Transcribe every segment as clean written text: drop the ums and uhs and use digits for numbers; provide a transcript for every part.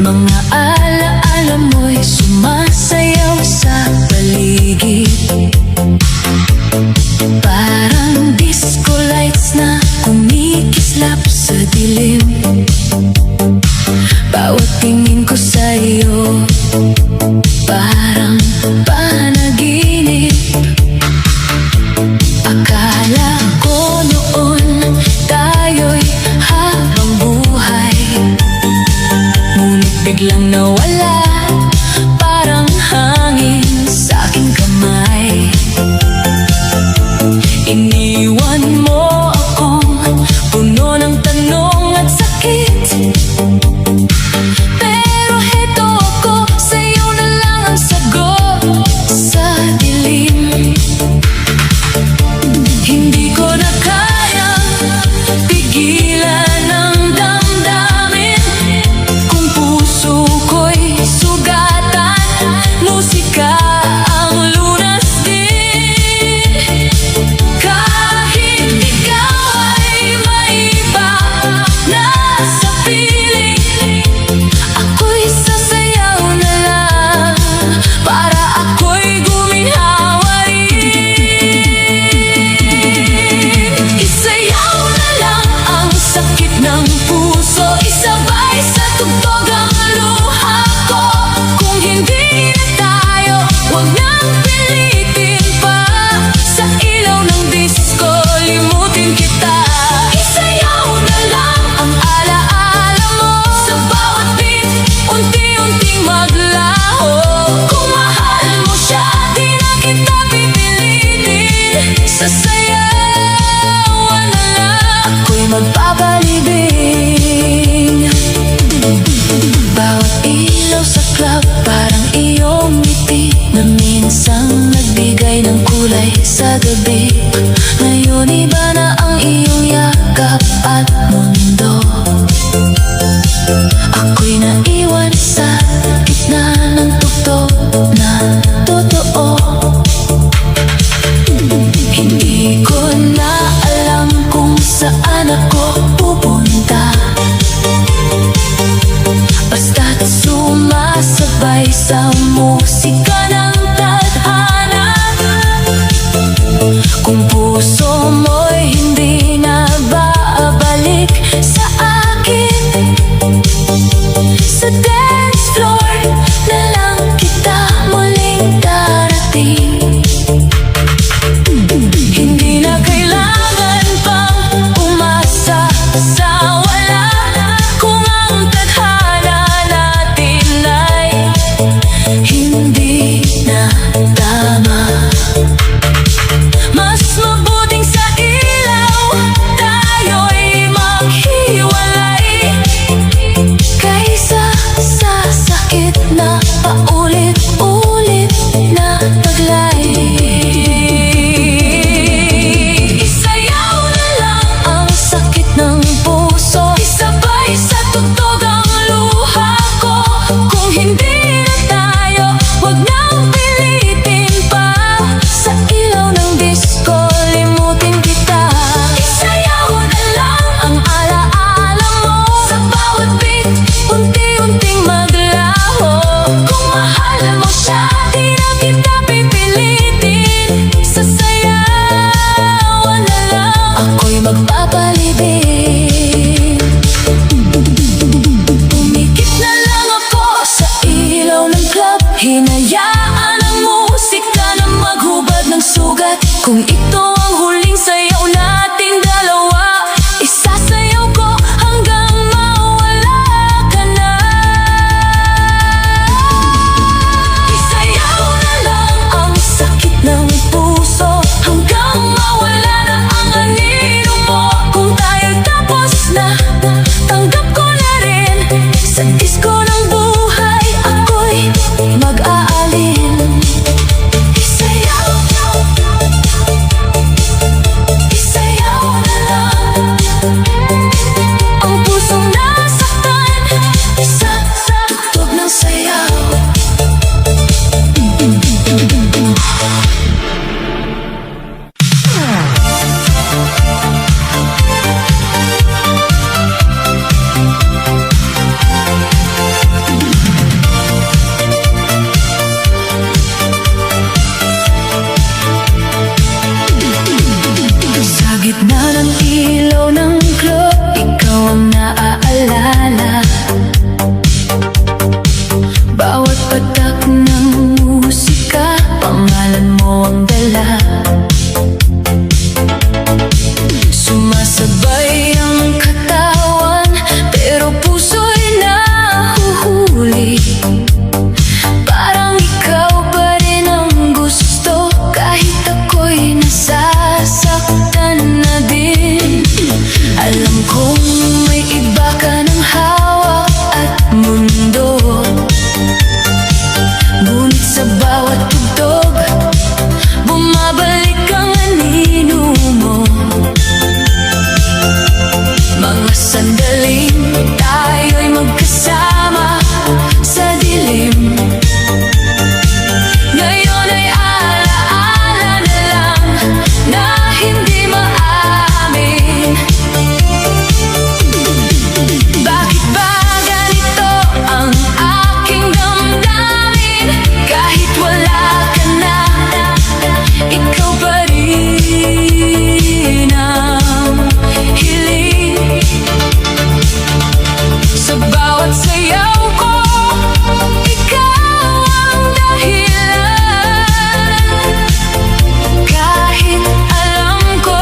Mga alaala mo'y sumasayaw sa paligid. Parang disco lights na kumikislap sa dilim. Bawat tingin ko sa'yo parang panaginip. Akala ko noon tayo'y habang buhay, ngunit biglang nawala, parang hangin sa aking kamay. Iniwan mo akong puno ng tanong at sakit, pero heto ako, sa'yo na lang ang sagot sa dilim. Hindi ko na kayang pigilan ang damdamin kung puso ko'y sugatan. Musika ang lunas din. Kahit ikaw ay maiba na sa piling, ako'y sasayaw na lang para ako'y guminhawa rin. Isayaw na lang ang sakit ng puso, isabay sa tugtog ang luha ko. Kung hindi na tayo, huwag nang pilitin pa. Sa ilaw ng disco, limutin kita. Isayaw na lang ang alaala mo, sa bawat beat, unti-unting maglaho. Kung mahal mo siya, di na kita pipilitin. Sasayawan na lang, ako'y magpapalibing. Bawat ilaw sa club, parang iyong ngiti na minsang nagbigay ng kulay sa gabi. Ngayon iba na ang iyong yakap at mundo. Ako'y naiwan sa gitna ng tugtog na totoo. Hindi ko na alam kung saan ako pupunta, basta't sumasabay sa musika ng tadhana. Kung puso mo'y hindi na babalik sa akin, sa dance floor na lang kita muling darating. Hindi na kailangan pang umasa sa wala, kung ang tadhana natin ay hindi na tama. Mas mabuting sa ilaw tayo'y maghiwalay, kaysa sa sakit na paulit-ulit na taglay. Isayaw na lang ang sakit ng puso, isabay sa tugtog ang luha ko. Kung hindi na tayo, huwag nang pilitin pa. Sa ilaw ng disco, limutin kita. Isayaw na lang ang alaala mo, sa bawat beat, unti-unting maglaho. Kung mahal mo siya, di na kita pipilitin. Sasayawan na lang, ako'y magpapalibing. Umikit na lang ako sa ilaw ng club, hinayaan ang musika na maghubad ng sugat. Kung ito ang huling sayaw nating dalawa, isasayaw ko hanggang mawala ka na. Isayaw na lang ang sakit ng puso hanggang pag-alala. Bawat patak ng musika, pangalan mo ang dala. Sumasabay ang katawan, pero puso'y nahuhuli. Parang ikaw pa rin ang gusto, kahit ako'y nasasaktan na din. Alam kong may iba ka ng hawak at mundo, ngunit sa bawat tugtog, bumabalik ang anino mo. Mga sandaling tayo'y magkasama sa dilim, ngayon ay alaala na lang na hindi maamin. Bakit ba ganito ang aking damdamin? Kahit wala ka na, ikaw pa rin ang hiling. Sa bawat sayaw ko, ikaw ang dahilan. Kahit alam ko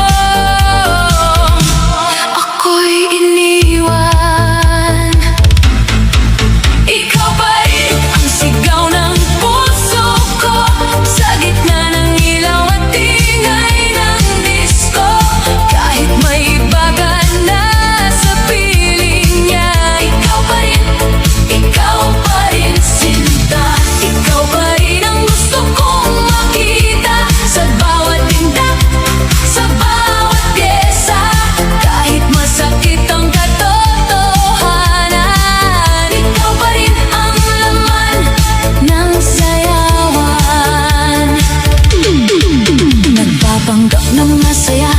ako'y iniwan, ikaw pa rin ang sigaw ng puso ko. Sa gitna ng ilaw at ingay ng disco, kahit may iba ka na sa piling niya, ikaw pa rin sinta. Ikaw pa rin ang gusto kong makita sa bawat tinda, sa bawat pyesa. Kahit masakit ang katotohanan, ikaw pa rin ang laman ng sayawan. Nagpapanggap ng masaya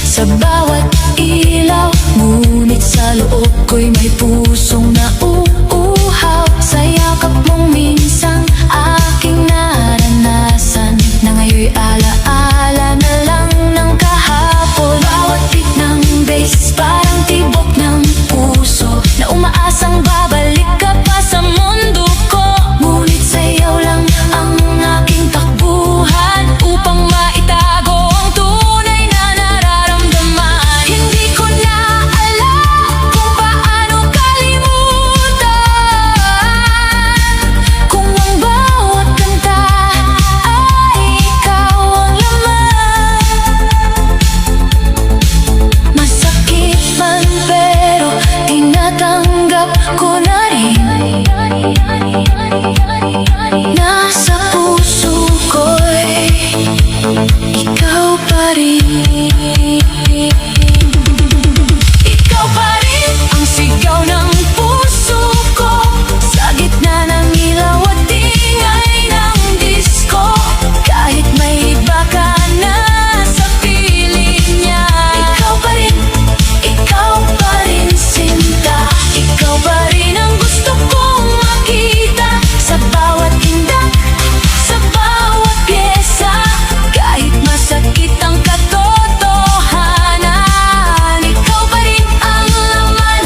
sa bawat ilaw, ngunit sa loob ko'y may pusong nauuhaw. Sa yakap mong minsang aking naranasan, na ngayon'y alaala na lang ng kahapon. Bawat beat ng bass parang tibok ng puso, na umaasang babalik ka pa sa mundo ko. Ngunit sa'yo lang ang aking takbuhan, upang maitago ang tunay na nararamdaman. Hindi ko na alam kung paano kalimutan, kung ang bawat kanta ay ikaw ang laman. Masakit man pero tinatanggap ko na rin, nasa puso ko'y ikaw pa rin. Ikaw pa rin ang sigaw ng puso ko, sa gitna ng ilaw at ingay ng disco. Kahit may iba ka na sa piling niya, ikaw pa rin sinta. Ikaw pa rin ang gusto kong makita sa bawat tinda, sa bawat pyesa. Kahit masakit ang katotohanan, ikaw pa rin ang laman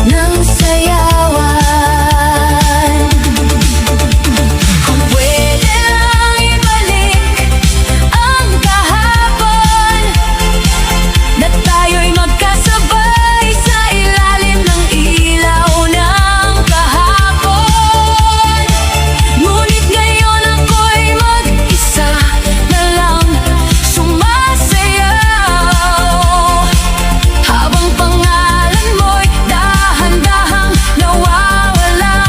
ng sayawan. Kung pwede lang ibalik ang kahapon, na tayo'y magkasabay sa ilalim ng ilaw ng kahapon. Ngunit ngayon ako'y mag-isa na lang sumasayaw, habang pangalan mo'y dahan-dahang nawawala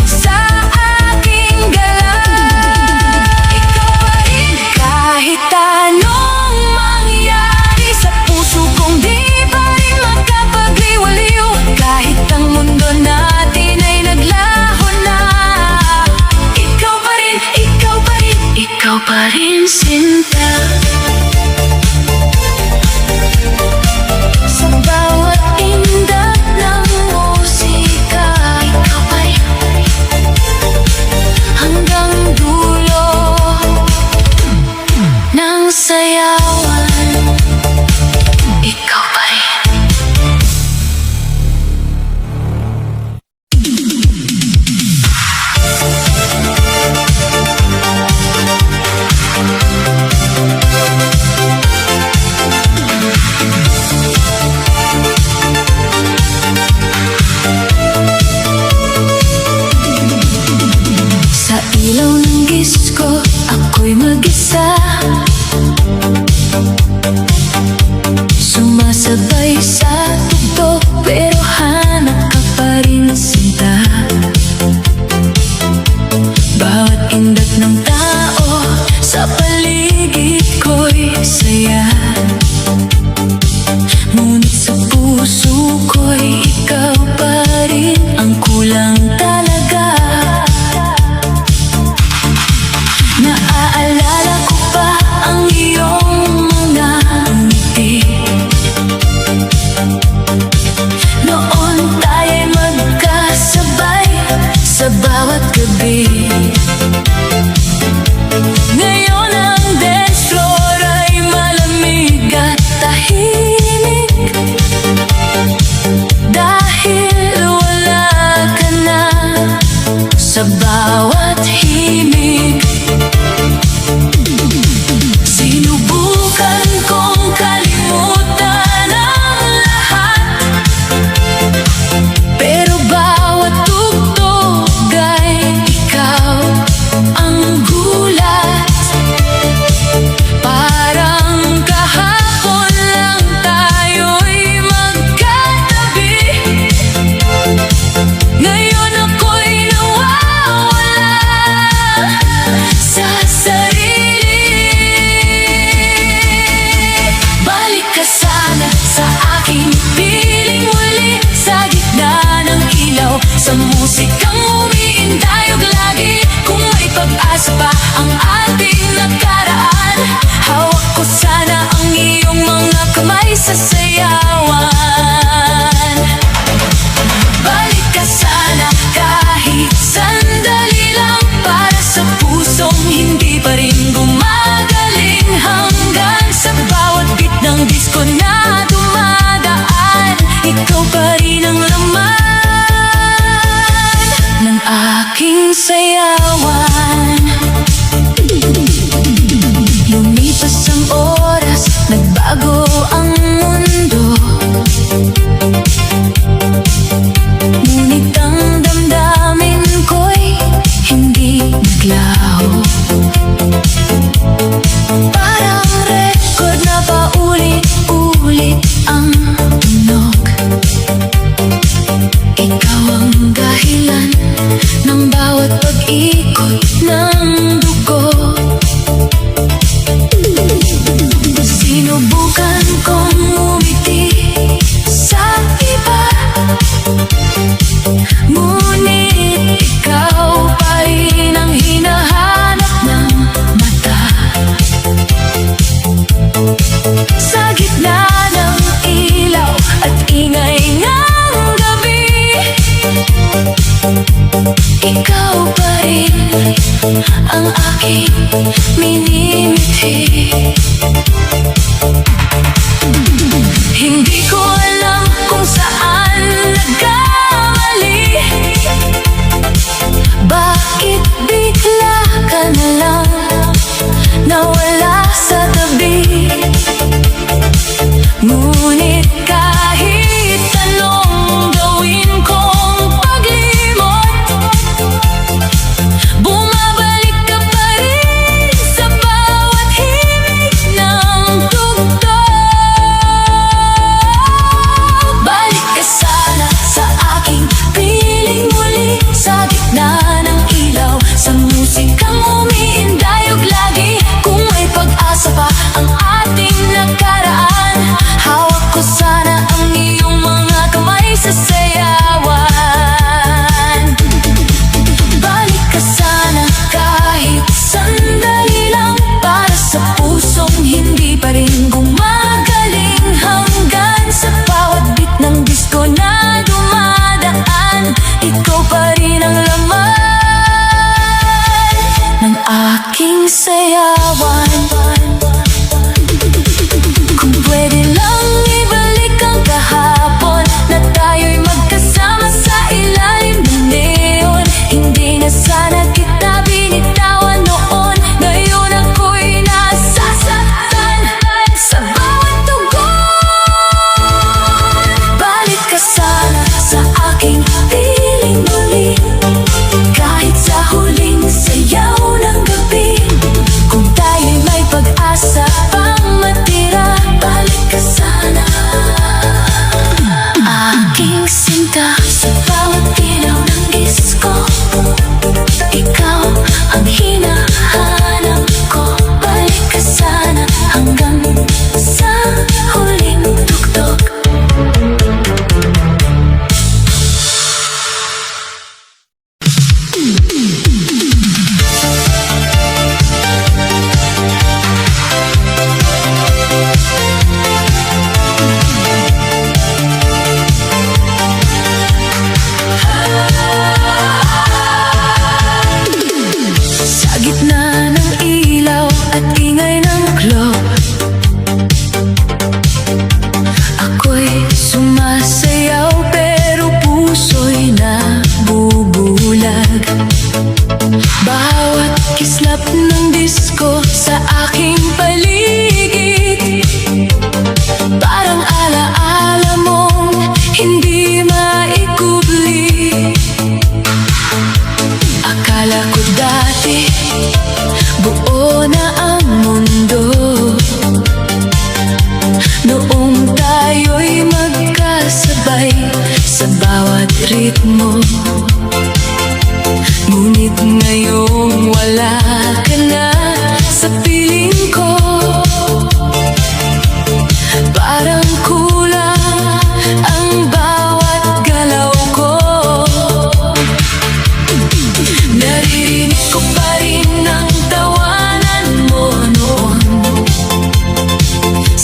sa aking galaw. Ikaw pa rin kahit anong mangyari sa puso kong, di pa rin makapagliwaliw. Kahit ang mundo natin ay naglaho na, ikaw pa rin, ikaw pa rin, ikaw pa rin sinta. Sa bawat indat ng musika, ikaw pa rin hanggang dulo ng sayawan. Ikaw pa rin. sa bawat himig. Sinubukan kong kalimutan ang lahat, pero bawat tugtog ay ikaw ang gulat. Parang kahapon lang tayo'y magkatabi, ngayon ako'y nawawala sa sarili. Balik ka sana sa aking piling muli, sa gitna ng ilaw, sa musikang umiintayog lagi. Kung may pag-asa pa ang ating nakaraan, hawak ko sana ang iyong mga kamay sa sayawan. Balik ka sana kahit sandali lang, para sa pusong hindi pa rin gumagaling. Hanggang sa bawat beat ng disco na dumadaan, ikaw pa rin ang laman ng aking sayawan. Lumipas ang oras, nagbago ang mundo, ngunit ang damdamin ko'y hindi naglaho. Parang record na paulit-ulit ang tunog, ikaw ang dahilan ng bawat pag-ikot ng dugo. Sinubukan kong umiti sa iba, ngunit ikaw pa rin ang hinahanap ng mata. Sa gitna ng ilaw at ingay ng gabi, ikaw pa rin ang aking minimithi. Hindi ko alam kung saan nagkamali, bakit bigla ka na lang nawala sa tabi. Ngunit kahit anong gawin kong paglimot, bumabalik ka pa rin sa bawat himig ng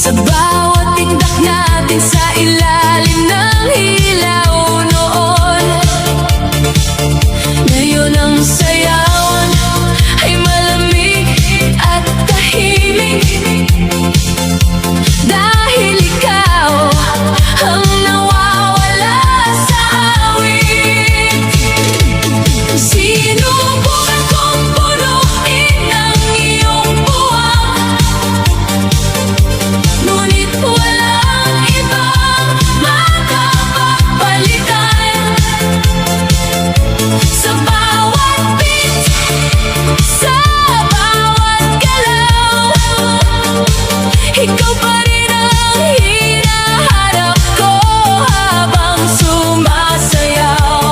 Sa bawat tindak natin sa ilalim ng ilaw noon, ngayon ang sayawan ay malamig at tahimik. Dahil ikaw ang nawawala sa awit. Sinubukan kong punuin ang iyong buwang, ngunit walang ibang makapagpalitan. Sa bawat beat, sa bawat galaw, ikaw pa rin ang hinahanap ko habang sumasayaw.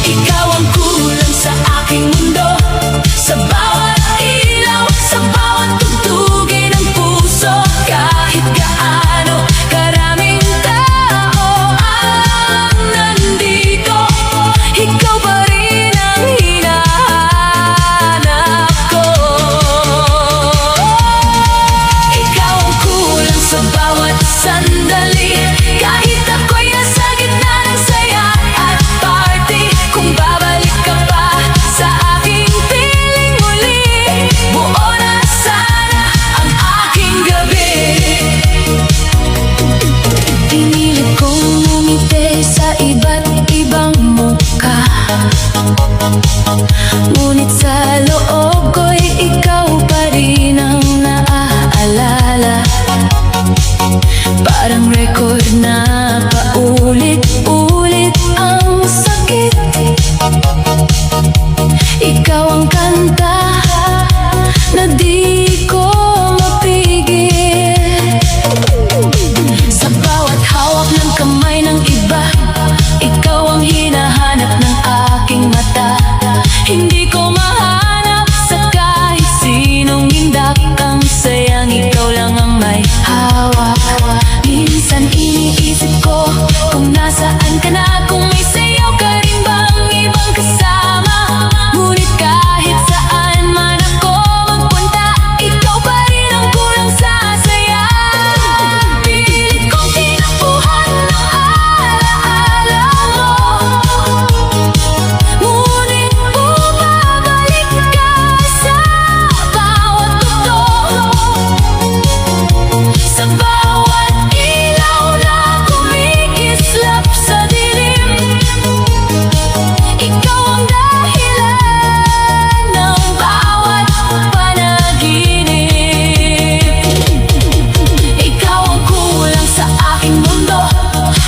Ikaw ang kulang sa aking mundo, sa bawat ilaw, sa bawat tugtugin ng puso. Kahit gaano karaming tao ang nandito, ikaw pa rin ang hinahanap ko. Ikaw ang kulang sa bawat sandali, kahit ako'y nasa gitna ng saya at party. Kung babalik ka pa sa aking piling muli, buo na sana ang aking gabi. Pinilit kong umiti sa iba't ibang mukha, ngunit sa loob ko'y ikaw pa rin ang naaalala. Parang record na paulit-ulit ang sakit. Ikaw ang kanta na di ko mapigil. Sa bawat hawak ng kamay ng iba, ikaw ang hinahanap ng aking mata. Hindi ko mahanap sa kahit sinong hindak ang sayang ikaw lang ang may hawak. Minsan iniisip ko kung nasaan ka na, kung may sayaw ka rin bang ibang kasama. Ngunit kahit saan man ako magpunta, ikaw pa rin ang kulang sa saya. Pilit kong tinapuhan ng alaala mo, ngunit bumabalik ka sa bawat tugtog. Sa bawat ilaw na kumikislap sa dilim, ikaw ang dahilan ng bawat panaginip. Ikaw ang kulang sa aking mundo,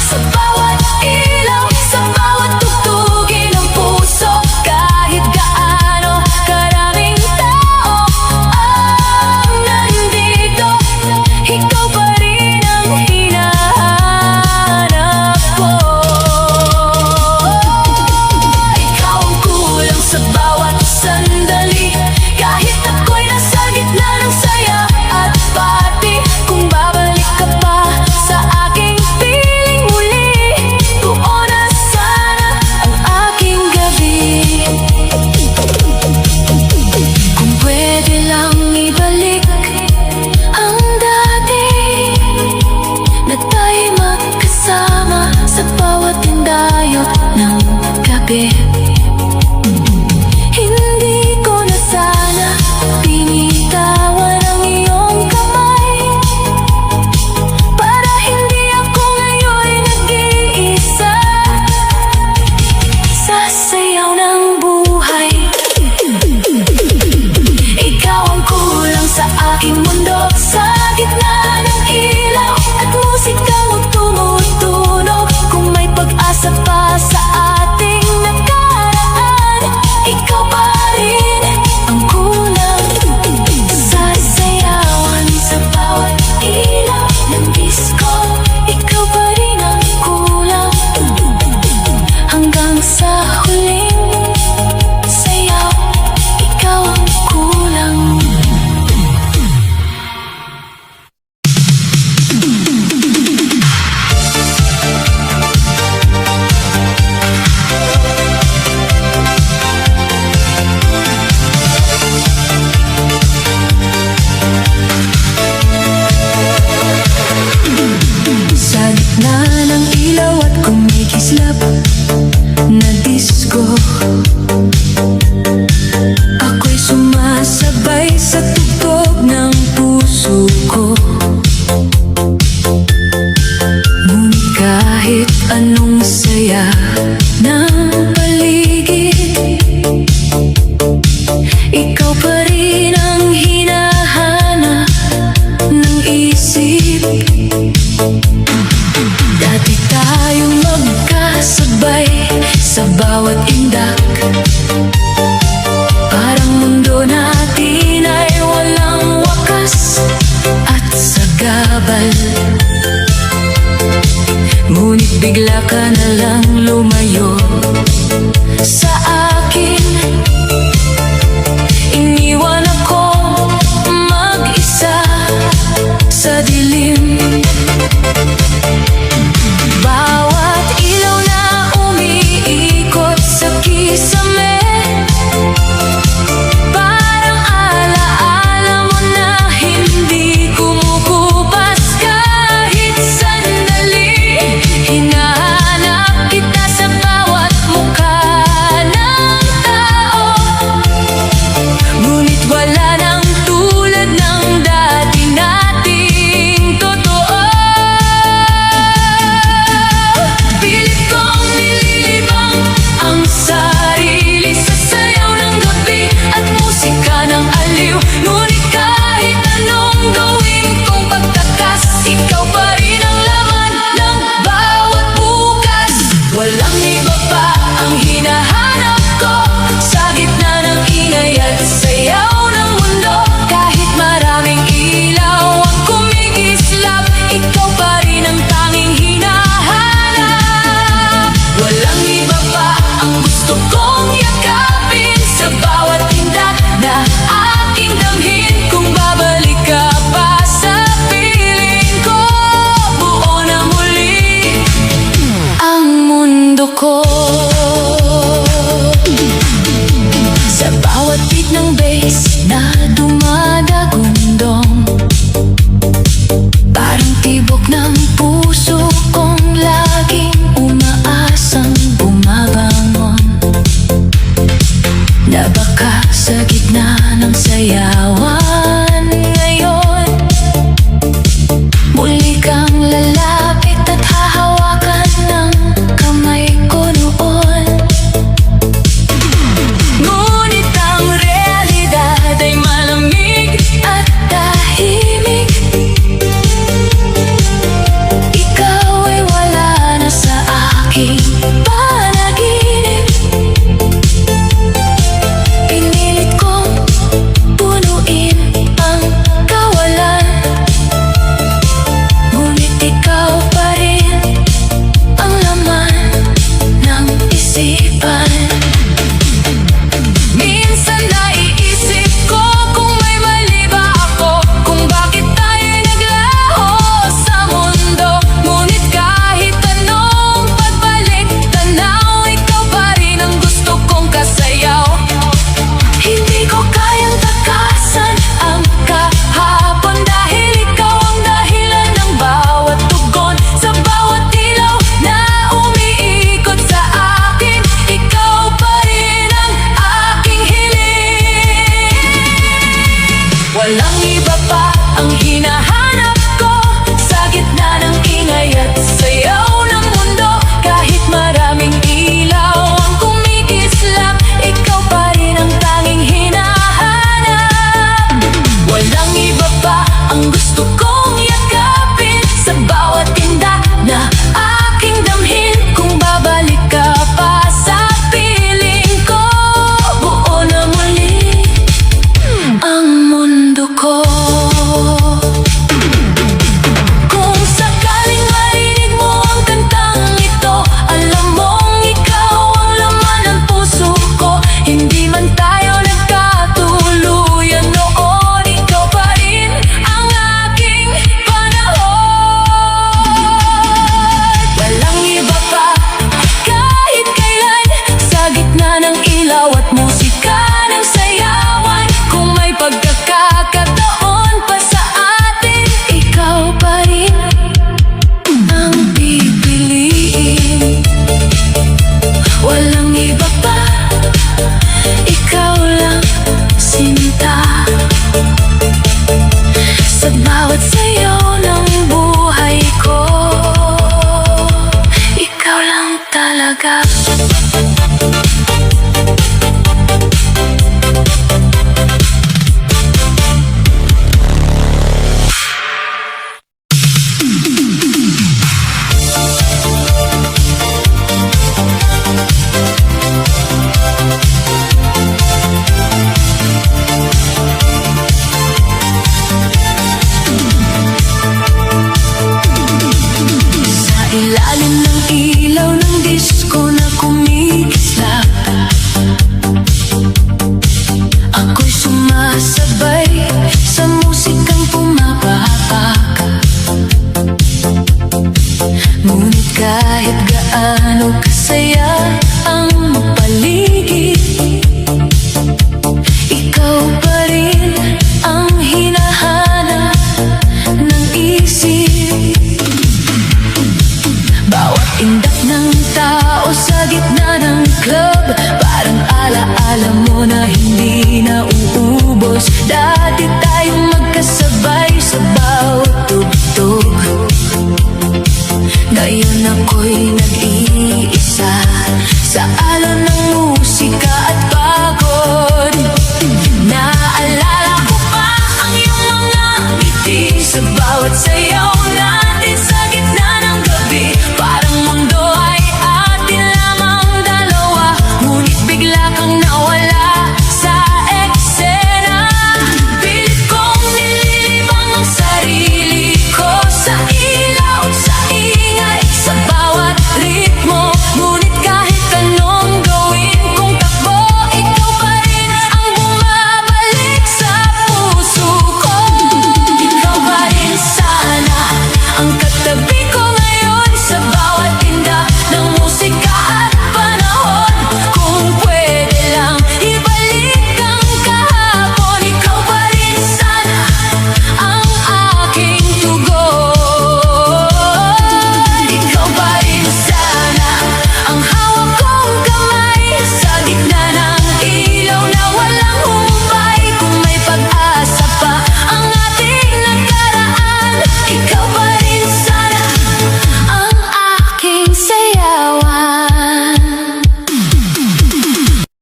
sa bawat ilaw, sa bawat tugtugin ng puso. Kahit gaano karaming tao ang nandito, ikaw pa rin ang hinahanap ko. Ikaw ang kulang sa bawat sandali, kahit ako'y nasa gitna ng saya at party. Kung babalik ka pa sa aking piling muli, buo na sana ang aking gabi. Kung pwede lang ibalik ang dati, na tayo'y magkasama sa bawat tindayot ng gabi. puso ko. Ngunit kahit anong saya ng paligid, ikaw pa rin ang hinahanap ng isip. Dati tayong magkasabay sa bawat indak, parang mundo natin ay walang wakas at sagabal. Ngunit bigla ka na lang lumayo sa akin. Iniwan ako mag-isa sa dilim. Bawat ilaw na umiikot sa kisame, parang alaala mo na hindi kumukupas kahit sandali. Hinahanap kita sa bawat mukha ng tao, ngunit wala nang tulad ng dati nating totoo. Pilit kong nililibang ang sarili sa sayaw ng gabi at musika ng aliw. Ngunit kahit anong gawin kong pagtakas, ikaw pa rin ang laman ng bawat bukas. Walang iba pa ang hinahanap ko sa gitna ng ingay at sayaw ng mundo. Kahit maraming ilaw ang kumikislap, ikaw pa rin ang tanging hinahanap. Walang iba pa ang gusto kong yakapin sa bawat tindak na aking damhin. Kung babalik ka pa sa piling ko, buo na muli ang mundo ko. Sa bawat beat ng bass na dumadagundong, parang tibok ng puso kong laging umaasang bumabangon, na baka sa gitna ng sayawan ngayon muli kang lalapit at hahawakan ng kamay ko noon. Ngunit ang realidad ay malamig at tahimik. Ikaw ay wala na sa aking panaginip. Pinilit kong punuin ang kawalan, ngunit ikaw pa rin ang laman ng isipan. Minsan naiisip ko kung may mali ba ako, kung bakit tayo'y naglaho sa mundo. Ngunit kahit anong pagbalik tanaw, ikaw pa rin ang gusto kong kasayaw. Hindi ko kayang takasan ang kahapon, dahil ikaw ang dahilan ng bawat tugon. Sa bawat ilaw na umiikot sa akin, ikaw pa rin ang aking hiling. Walang iba pa ang hinahanap ko sa gitna ng ingay at sayaw ng mundo. Kahit maraming ilaw ang kumikislap, ikaw pa rin ang tanging hinahanap. Walang iba pa ang gusto kong yakapin sa bawat tindak na aking damhin. Kung babalik ka pa sa piling ko, buo na muli ang mundo ko. Kung sakaling marinig mo ang kantang ito, alam mong ikaw ang laman ng puso ko. Hindi man tayo nagkatuluyan noon, ikaw pa rin ang aking Sa bawat sayaw ng buhay ko, ikaw lang talaga. Sa ilalim ng ilaw ng disco na kumikislap, ako'y sumasabay sa musikang pumapapak. Ngunit kahit gaano kasaya ang paligid, ikaw pa rin ang hinahanap ng isip. Bawat indak ng tao sa gitna ng club, parang alaala mo na hindi na uubos. Dati tayong magkasabay sa bawat tugtog, ngayon ako'y nag-iisa sa alon ng musika at pagod. Naalala ko pa ang iyong mga ngiti sa bawat sayaw